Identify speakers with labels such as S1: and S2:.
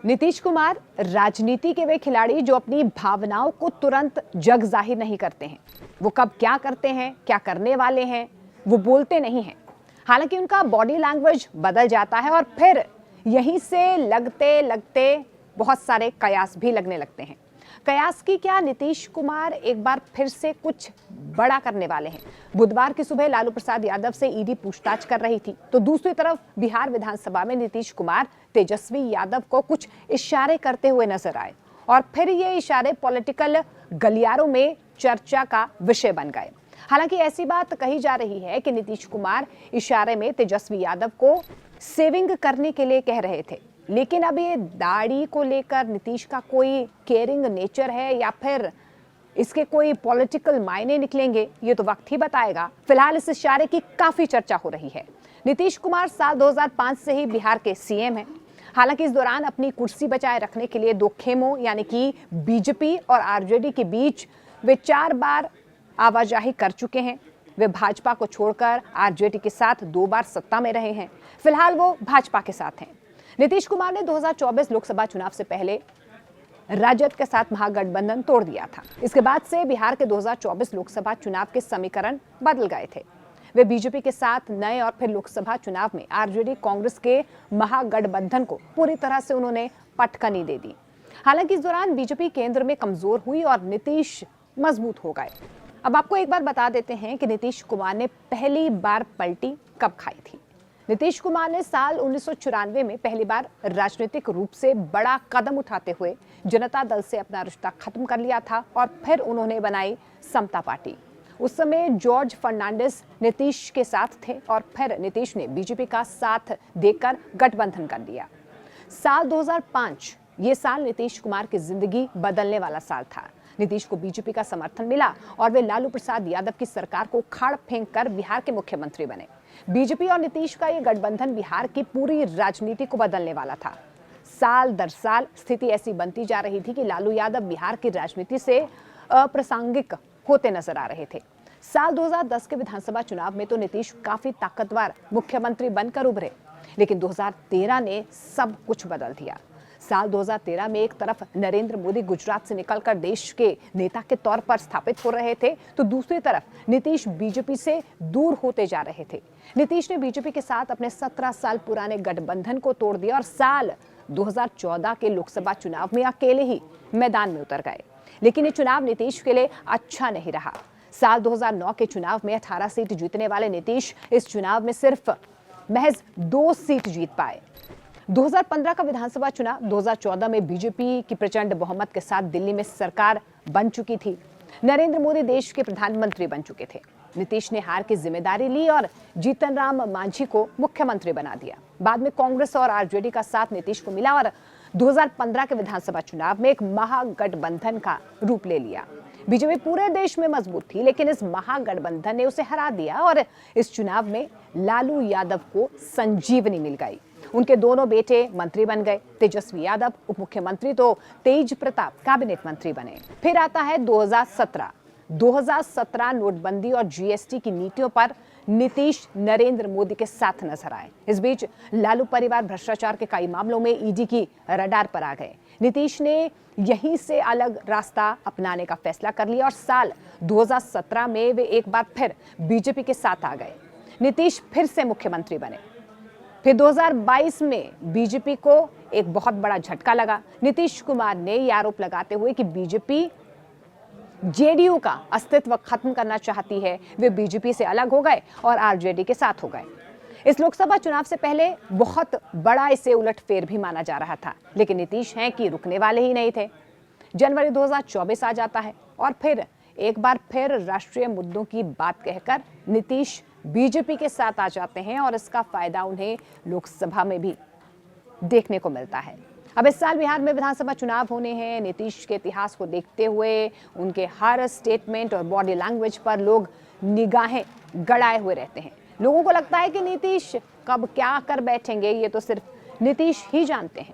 S1: नीतीश कुमार राजनीति के वे खिलाड़ी जो अपनी भावनाओं को तुरंत जग जाहिर नहीं करते हैं। वो कब क्या करते हैं, क्या करने वाले हैं, वो बोलते नहीं हैं। हालांकि उनका बॉडी लैंग्वेज बदल जाता है और फिर यहीं से लगते लगते बहुत सारे कयास भी लगने लगते हैं। कयास की क्या, नीतीश कुमार एक बार फिर से कुछ बड़ा करने वाले हैं। बुधवार की सुबह लालू प्रसाद यादव से ईडी पूछताछ कर रही थी, तो दूसरी तरफ बिहार विधानसभा में नीतीश कुमार तेजस्वी यादव को कुछ इशारे करते हुए नजर आए और फिर ये इशारे पॉलिटिकल गलियारों में चर्चा का विषय बन गए। हालांकि ऐसी बात कही जा रही है कि नीतीश कुमार इशारे में तेजस्वी यादव को सेविंग करने के लिए कह रहे थे, लेकिन अब ये दाढ़ी को लेकर नीतीश का कोई केयरिंग नेचर है या फिर इसके कोई पॉलिटिकल मायने निकलेंगे, ये तो वक्त ही बताएगा। फिलहाल इस इशारे की काफी चर्चा हो रही है। नीतीश कुमार साल 2005 से ही बिहार के सीएम हैं। हालांकि इस दौरान अपनी कुर्सी बचाए रखने के लिए दो खेमों यानी कि बीजेपी और आरजेडी के बीच वे 4 बार आवाजाही कर चुके हैं। वे भाजपा को छोड़कर आरजेडी के साथ 2 बार सत्ता में रहे हैं। फिलहाल वो भाजपा के साथ हैं। नीतीश कुमार ने 2024 लोकसभा चुनाव से पहले राजद के साथ महागठबंधन तोड़ दिया था। इसके बाद से बिहार के 2024 लोकसभा चुनाव के समीकरण बदल गए थे। वे बीजेपी के साथ नए और फिर लोकसभा चुनाव में आरजेडी कांग्रेस के महागठबंधन को पूरी तरह से उन्होंने पटकनी दे दी। हालांकि इस दौरान बीजेपी केंद्र में कमजोर हुई और नीतीश मजबूत हो गए। अब आपको एक बार बता देते हैं कि नीतीश कुमार ने पहली बार पलटी कब खाई थी। नीतीश कुमार ने साल 1994 में पहली बार राजनीतिक रूप से बड़ा कदम उठाते हुए जनता दल से अपना रिश्ता खत्म कर लिया था और फिर उन्होंने बनाई समता पार्टी। उस समय जॉर्ज फर्नांडिस नीतीश के साथ थे और फिर नीतीश ने बीजेपी का साथ देकर गठबंधन कर लिया। साल 2005 ये साल नीतीश कुमार की जिंदगी बदलने वाला साल था। नीतीश को बीजेपी का समर्थन मिला और वे लालू प्रसाद यादव की सरकार को खाड़ फेंक कर बिहार के मुख्यमंत्री बने। बीजेपी और नीतीश का ये गठबंधन बिहार की पूरी राजनीति को बदलने वाला था। साल दर साल स्थिति ऐसी बनती जा रही थी कि लालू यादव बिहार की राजनीति से अप्रासंगिक होते नजर आ रहे थे। साल 2010 के विधानसभा चुनाव में तो नीतीश काफी ताकतवर मुख्यमंत्री बनकर उभरे, लेकिन 2013 ने सब कुछ बदल दिया। साल 2013 में एक तरफ नरेंद्र मोदी गुजरात से निकलकर देश के नेता के तौर पर स्थापित हो रहे थे, तो दूसरी तरफ नीतीश बीजेपी से दूर होते जा रहे थे। नीतीश ने बीजेपी के साथ अपने 17 साल पुराने गठबंधन को तोड़ दिया और साल 2014 के लोकसभा चुनाव में अकेले ही मैदान में उतर गए। लेकिन ये चुनाव नीतीश के लिए अच्छा नहीं रहा। साल 2009 के चुनाव में 18 सीट जीतने वाले नीतीश इस चुनाव में सिर्फ महज 2 सीट जीत पाए। 2015 का विधानसभा चुनाव 2014 में बीजेपी की प्रचंड बहुमत के साथ दिल्ली में सरकार बन चुकी थी। नरेंद्र मोदी देश के प्रधानमंत्री बन चुके थे। नीतीश ने हार की जिम्मेदारी ली और जीतन राम मांझी को मुख्यमंत्री बना दिया। बाद में कांग्रेस और आरजेडी का साथ नीतीश को मिला और 2015 के विधानसभा चुनाव में एक महागठबंधन का रूप ले लिया। बीजेपी पूरे देश में मजबूत थी, लेकिन इस महागठबंधन ने उसे हरा दिया और इस चुनाव में लालू यादव को संजीवनी मिल गई। उनके दोनों बेटे मंत्री बन गए। तेजस्वी यादव उप मुख्यमंत्री तो तेज प्रताप कैबिनेट मंत्री बने। फिर आता है 2017 नोटबंदी और जीएसटी की नीतियों पर नीतीश नरेंद्र मोदी के साथ नजर आए। इस बीच लालू परिवार भ्रष्टाचार के कई मामलों में ईडी की रडार पर आ गए। नीतीश ने यहीं से अलग रास्ता अपनाने का फैसला कर लिया और साल 2017 में वे एक बार फिर बीजेपी के साथ आ गए। नीतीश फिर से मुख्यमंत्री बने। फिर 2022 में बीजेपी को एक बहुत बड़ा झटका लगा। नीतीश कुमार ने यह आरोप लगाते हुए कि बीजेपी जेडीयू का अस्तित्व खत्म करना चाहती है, वे बीजेपी से अलग हो गए और आरजेडी के साथ हो गए। इस लोकसभा चुनाव से पहले बहुत बड़ा इसे उलटफेर भी माना जा रहा था, लेकिन नीतीश हैं कि रुकने वाले ही नहीं थे। जनवरी 2024 आ जाता है और फिर एक बार फिर राष्ट्रीय मुद्दों की बात कहकर नीतीश बीजेपी के साथ आ जाते हैं और इसका फायदा उन्हें लोकसभा में भी देखने को मिलता है। अब इस साल बिहार में विधानसभा चुनाव होने हैं। नीतीश के इतिहास को देखते हुए उनके हर स्टेटमेंट और बॉडी लैंग्वेज पर लोग निगाहें गड़ाए हुए रहते हैं। लोगों को लगता है कि नीतीश कब क्या कर बैठेंगे, ये तो सिर्फ नीतीश ही जानते हैं।